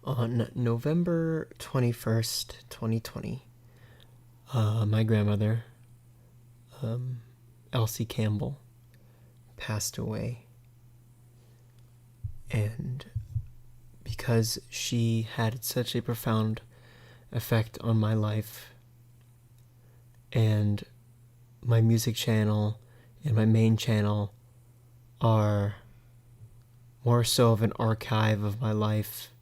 On November 21st, 2020, my grandmother, Elsie Campbell, passed away. And because she had such a profound effect on my life and my music channel and my main channel are more so of an archive of my life,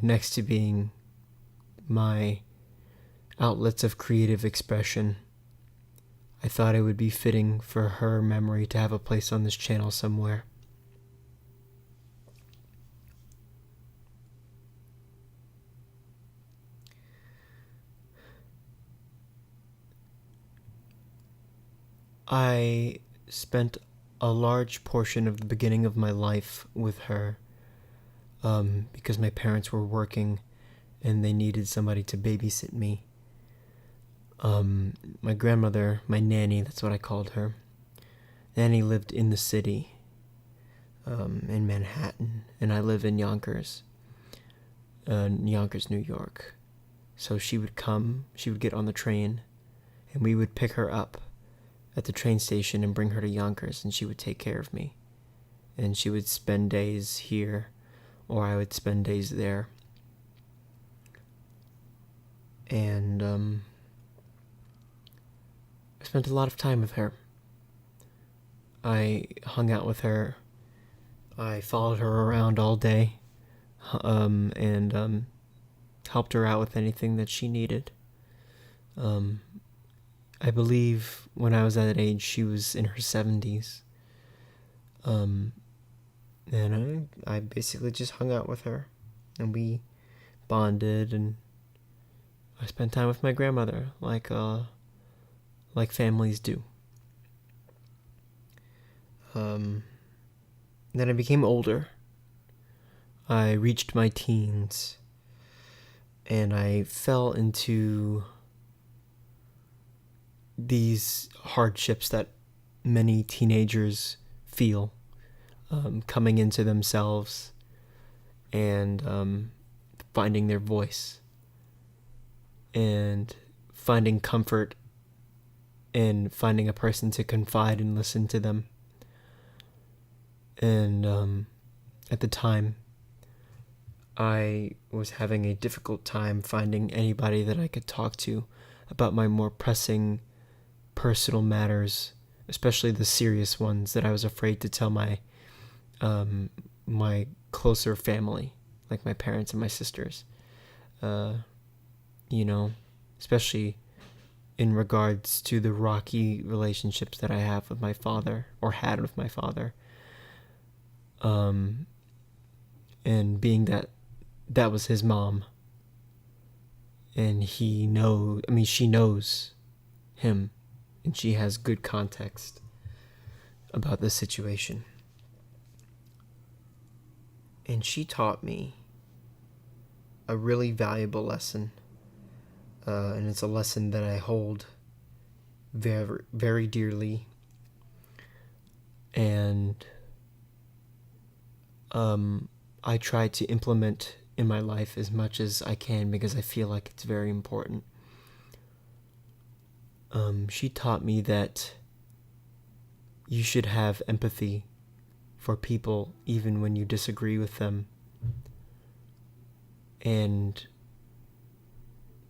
next to being my outlets of creative expression. I thought it would be fitting for her memory to have a place on this channel somewhere. I spent a large portion of the beginning of my life with her because my parents were working and they needed somebody to babysit me. My grandmother, my nanny, that's what I called her. Nanny lived in the city, in Manhattan, and I live in Yonkers, New York. So she would get on the train, and we would pick her up at the train station and bring her to Yonkers, and she would take care of me. And she would spend days here, or I would spend days there. And I spent a lot of time with her. I hung out with her. I followed her around all day, and helped her out with anything that she needed. I believe when I was at that age, she was in her 70s. And I basically just hung out with her, and we bonded, and I spent time with my grandmother, like families do. Then I became older. I reached my teens, and I fell into these hardships that many teenagers feel, coming into themselves and finding their voice and finding comfort and finding a person to confide and listen to them. And at the time, I was having a difficult time finding anybody that I could talk to about my more pressing personal matters, especially the serious ones that I was afraid to tell my closer family, like my parents and my sisters. Especially in regards to the rocky relationships that I have with my father, or had with my father. And being that was his mom, and she knows him, and she has good context about the situation. And she taught me a really valuable lesson, and it's a lesson that I hold very, very dearly. And I try to implement in my life as much as I can because I feel like it's very important. She taught me that you should have empathy for people even when you disagree with them, and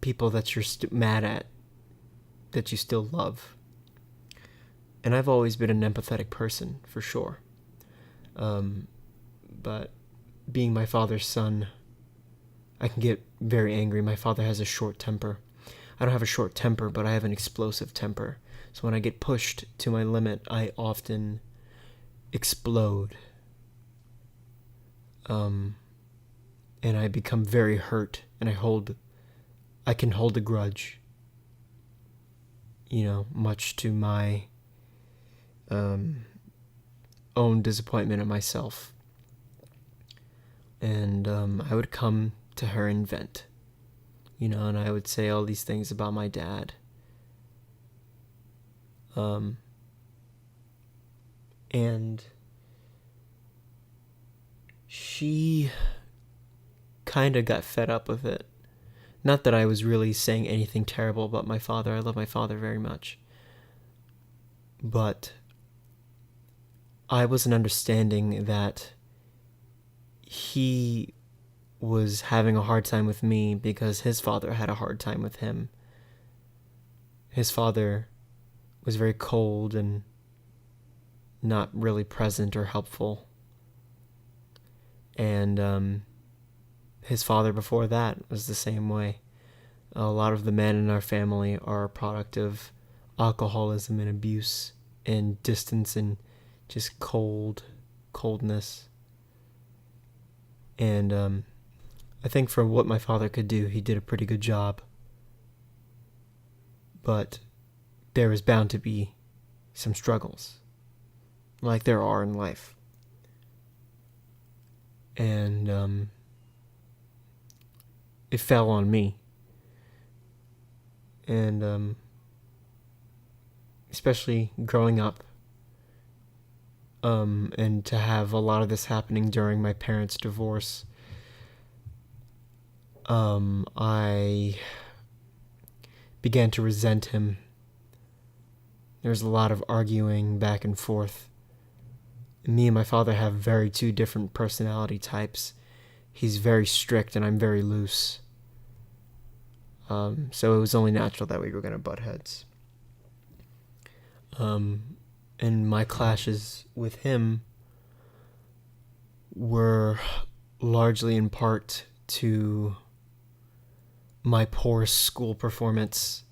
people that you're mad at, that you still love. And I've always been an empathetic person, for sure. But being my father's son, I can get very angry. My father has a short temper. I don't have a short temper, but I have an explosive temper. So when I get pushed to my limit, I often explode. And I become very hurt, and I can hold a grudge. Much to my own disappointment in myself. And I would come to her and vent, and I would say all these things about my dad. And she kind of got fed up with it. Not that I was really saying anything terrible about my father. I love my father very much. But I wasn't understanding that he was having a hard time with me because his father had a hard time with him. His father was very cold and not really present or helpful. And his father before that was the same way. A lot of the men in our family are a product of alcoholism and abuse and distance and just coldness. And I think for what my father could do, he did a pretty good job. But there was bound to be some struggles, like there are in life. And it fell on me. And especially growing up, and to have a lot of this happening during my parents' divorce, I began to resent him. There was a lot of arguing back and forth. Me and my father have very two different personality types. He's very strict and I'm very loose. So it was only natural that we were going to butt heads. And my clashes with him were largely in part to my poor school performance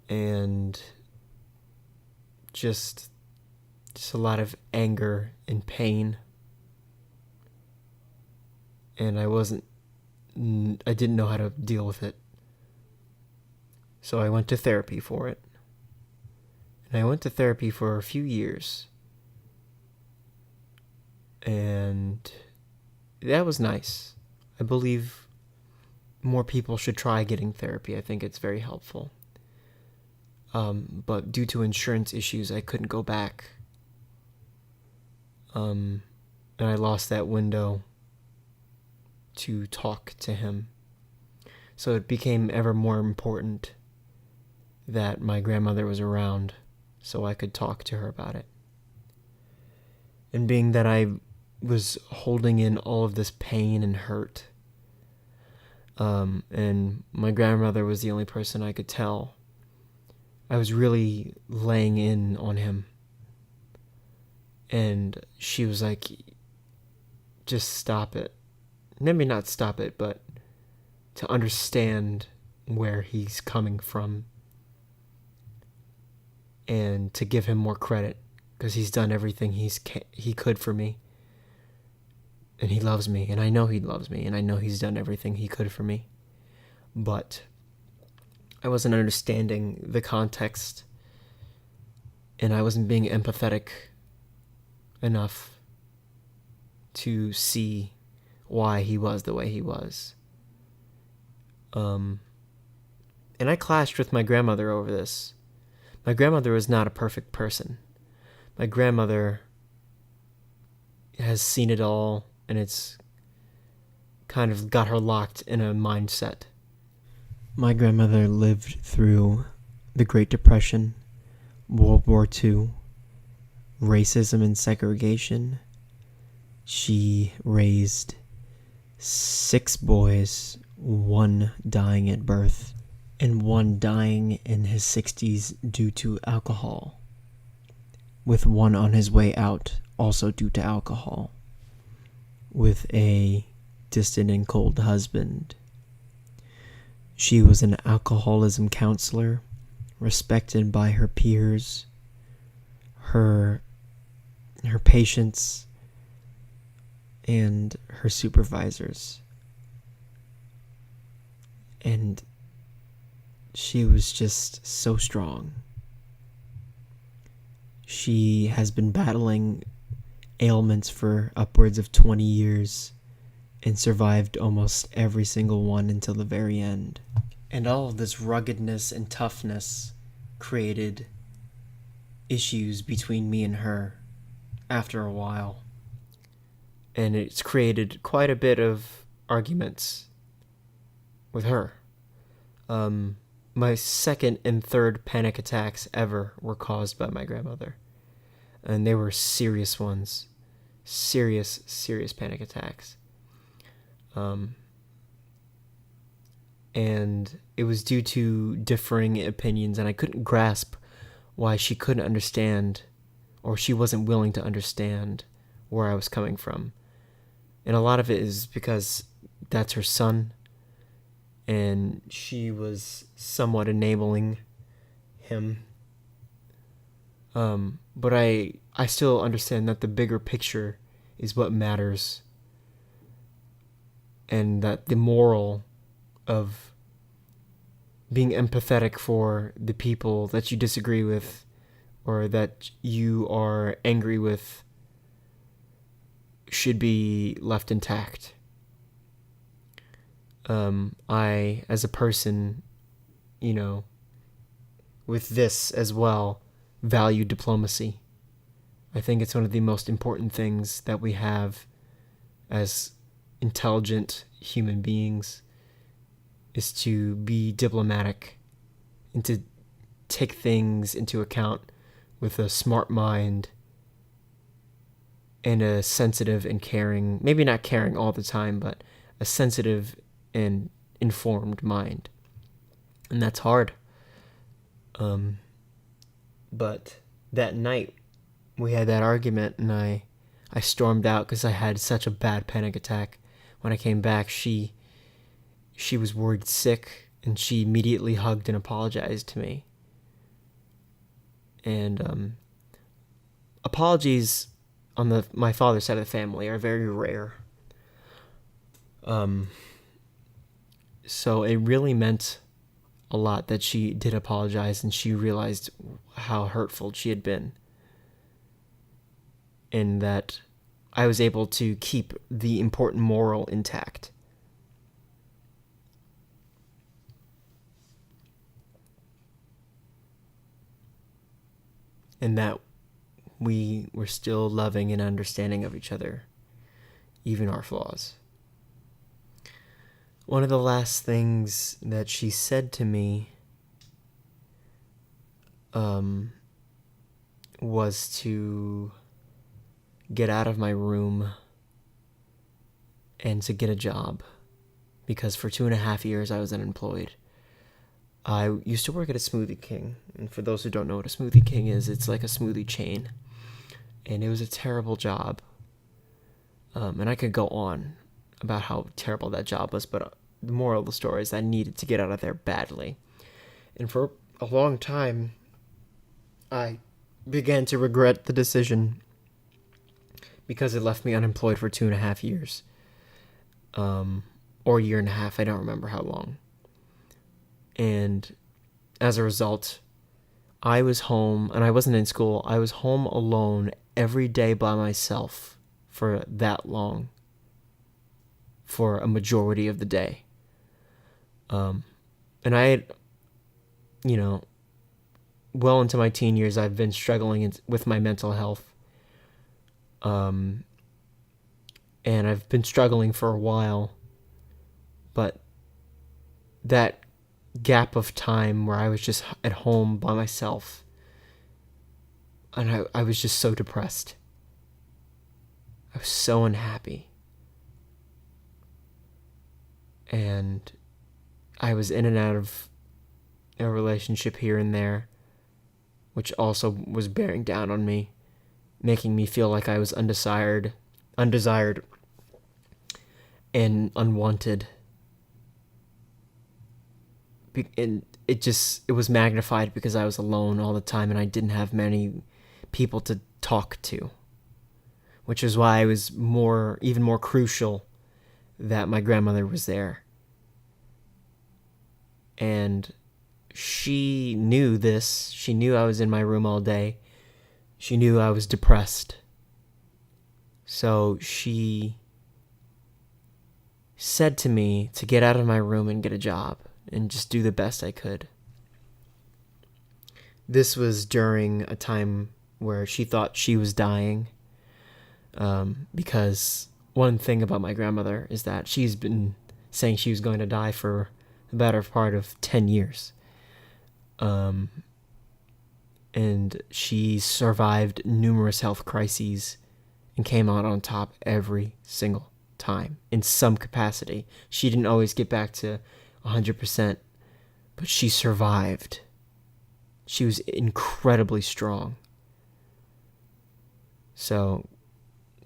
and just a lot of anger and pain. And I didn't know how to deal with it. So I went to therapy for it. And I went to therapy for a few years. And that was nice. I believe more people should try getting therapy. I think it's very helpful. But due to insurance issues, I couldn't go back. And I lost that window to talk to him. So it became ever more important that my grandmother was around so I could talk to her about it. And being that I was holding in all of this pain and hurt, and my grandmother was the only person I could tell, I was really laying in on him. And she was like, just stop it. Maybe not stop it, but to understand where he's coming from. And to give him more credit, because he's done everything he could for me. And he loves me, and I know he loves me, and I know he's done everything he could for me. But I wasn't understanding the context, and I wasn't being empathetic enough to see why he was the way he was. And I clashed with my grandmother over this. My grandmother was not a perfect person. My grandmother has seen it all, and it's kind of got her locked in a mindset. My grandmother lived through the Great Depression, World War II, racism and segregation. She raised 6 boys, 1 dying at birth, and 1 dying in his 60s due to alcohol, with 1 on his way out, also due to alcohol, with a distant and cold husband. She was an alcoholism counselor, respected by her peers, her patients, and her supervisors. And she was just so strong. She has been battling ailments for upwards of 20 years and survived almost every single one until the very end. And all of this ruggedness and toughness created issues between me and her after a while. And it's created quite a bit of arguments with her. My second and third panic attacks ever were caused by my grandmother. And they were serious ones. Serious panic attacks. And it was due to differing opinions, and I couldn't grasp why she couldn't understand, or she wasn't willing to understand where I was coming from. And a lot of it is because that's her son, and she was somewhat enabling him. But I still understand that the bigger picture is what matters, and that the moral of being empathetic for the people that you disagree with or that you are angry with should be left intact. I, as a person, with this as well, value diplomacy. I think it's one of the most important things that we have as intelligent human beings, is to be diplomatic and to take things into account with a smart mind and a sensitive and caring, maybe not caring all the time, but a sensitive and informed mind. And that's hard. But that night we had that argument, and I stormed out because I had such a bad panic attack. When I came back, she was worried sick, and she immediately hugged and apologized to me. And apologies on my father's side of the family are very rare. So it really meant a lot that she did apologize, and she realized how hurtful she had been, and that I was able to keep the important moral intact. And that we were still loving and understanding of each other, even our flaws. One of the last things that she said to me was to get out of my room and to get a job, because for 2.5 years I was unemployed. I used to work at a Smoothie King, and for those who don't know what a Smoothie King is, it's like a smoothie chain, and it was a terrible job. And I could go on about how terrible that job was, but the moral of the story is I needed to get out of there badly. And for a long time, I began to regret the decision, because it left me unemployed for 2.5 years. Or a year and a half, I don't remember how long. And as a result, I was home, and I wasn't in school. I was home alone every day by myself for that long, for a majority of the day. And I had, well into my teen years, I've been struggling with my mental health. And I've been struggling for a while, but that gap of time where I was just at home by myself, and I was just so depressed. I was so unhappy. And I was in and out of a relationship here and there, which also was bearing down on me, making me feel like I was undesired, and unwanted. And it was magnified because I was alone all the time, and I didn't have many people to talk to, which is why it was even more crucial that my grandmother was there. And she knew this. She knew I was in my room all day. She knew I was depressed. So she said to me to get out of my room and get a job and just do the best I could. This was during a time where she thought she was dying, because one thing about my grandmother is that she's been saying she was going to die for the better part of 10 years. And she survived numerous health crises and came out on top every single time in some capacity. She didn't always get back to 100%, but she survived. She was incredibly strong. So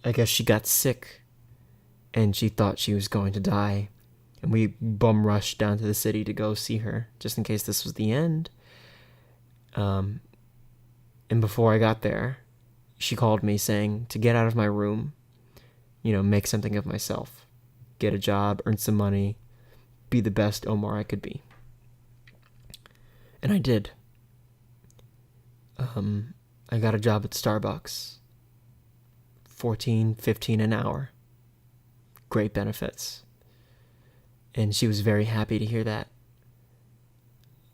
I guess she got sick and she thought she was going to die. And we bum rushed down to the city to go see her, just in case this was the end. And before I got there, she called me saying to get out of my room, make something of myself, get a job, earn some money, be the best Omar I could be. And I did. I got a job at Starbucks, $14, $15 an hour, great benefits. And she was very happy to hear that.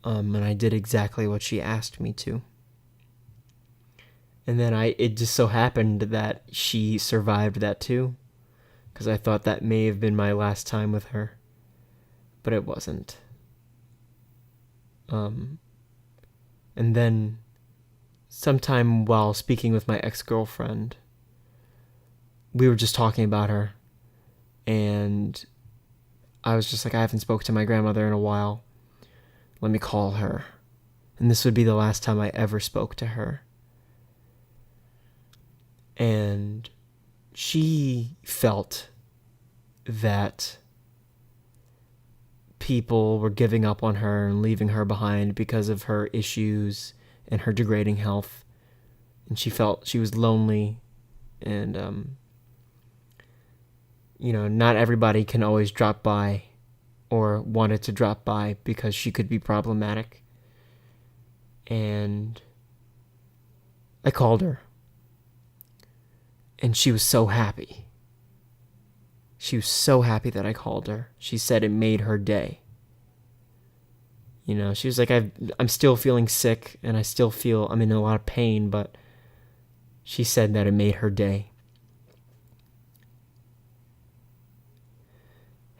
And I did exactly what she asked me to. And then it just so happened that she survived that too, because I thought that may have been my last time with her, but it wasn't. And then sometime while speaking with my ex-girlfriend, we were just talking about her, and I was just like, I haven't spoke to my grandmother in a while. Let me call her. And this would be the last time I ever spoke to her. And she felt that people were giving up on her and leaving her behind because of her issues and her degrading health. And she felt she was lonely. And, not everybody can always drop by or wanted to drop by because she could be problematic. And I called her. And she was so happy. She was so happy that I called her. She said it made her day. She was like, I'm still feeling sick and I still feel I'm in a lot of pain, but she said that it made her day.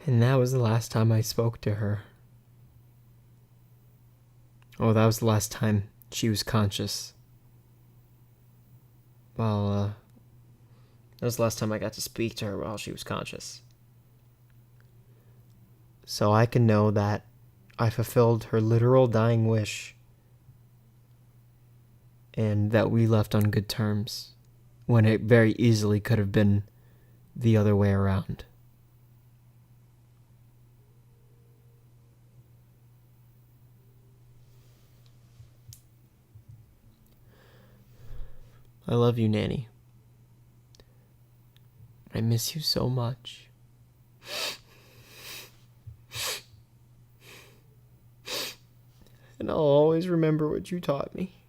And that was the last time I spoke to her. Oh, that was the last time she was conscious. Well, that was the last time I got to speak to her while she was conscious. So I can know that I fulfilled her literal dying wish. And that we left on good terms. When it very easily could have been the other way around. I love you, Nanny. I miss you so much. And I'll always remember what you taught me.